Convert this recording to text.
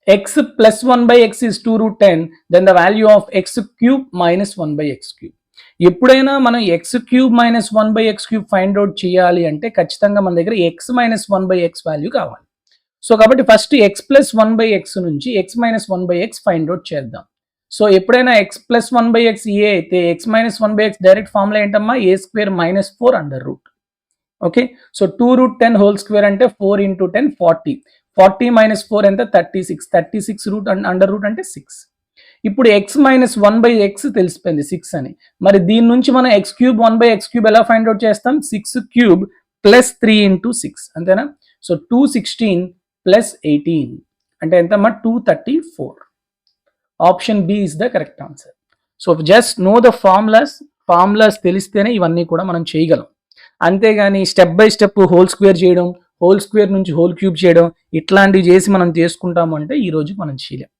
x plus 1 by x is 2 root 10, then the value of x cube minus 1 by x cube. ఎప్పుడైనా మనం x cube minus 1 by x cube find out చేయాలి అంటే ఖచ్చితంగా మన దగ్గర x minus 1 by x value కావాలి. So కాబట్టి first x plus 1 by x నుంచి x minus 1 by x find out చేద్దాం. సో ఎప్పుడైనా x plus 1 by x a అయితే x minus 1 by x direct formula ఏంటమ్మా, a square minus 4 under root. Okay, so 2 root 10 whole square అంటే 4 into 10 40. 40 minus 4 ఎంత 36. 36 route under root అంటే 6. ఇప్పుడు x minus 1 by X తెలిసిపోయింది 6 అని. మరి దీని నుంచి మనం x cube 1 by x cube ఎలా ఫైండ్ అవుట్ చేస్తాం, 6 క్యూబ్ ప్లస్ 3 ఇంటూ 6 అంతేనా. సో 216 ప్లస్ 18 అంటే ఎంతమ్మా 234. Option B is the correct answer. So just know the formulas తెలిస్తేనే ఇవన్నీ కూడా మనం చేయగలం. అంతేగాని step by step whole square చేయడం, హోల్ స్క్వేర్ నుంచి హోల్ క్యూబ్ చేయడం ఇట్లాంటివి చేసి మనం చేసుకుంటాము అంటే ఈ రోజు మనం చేయలేం.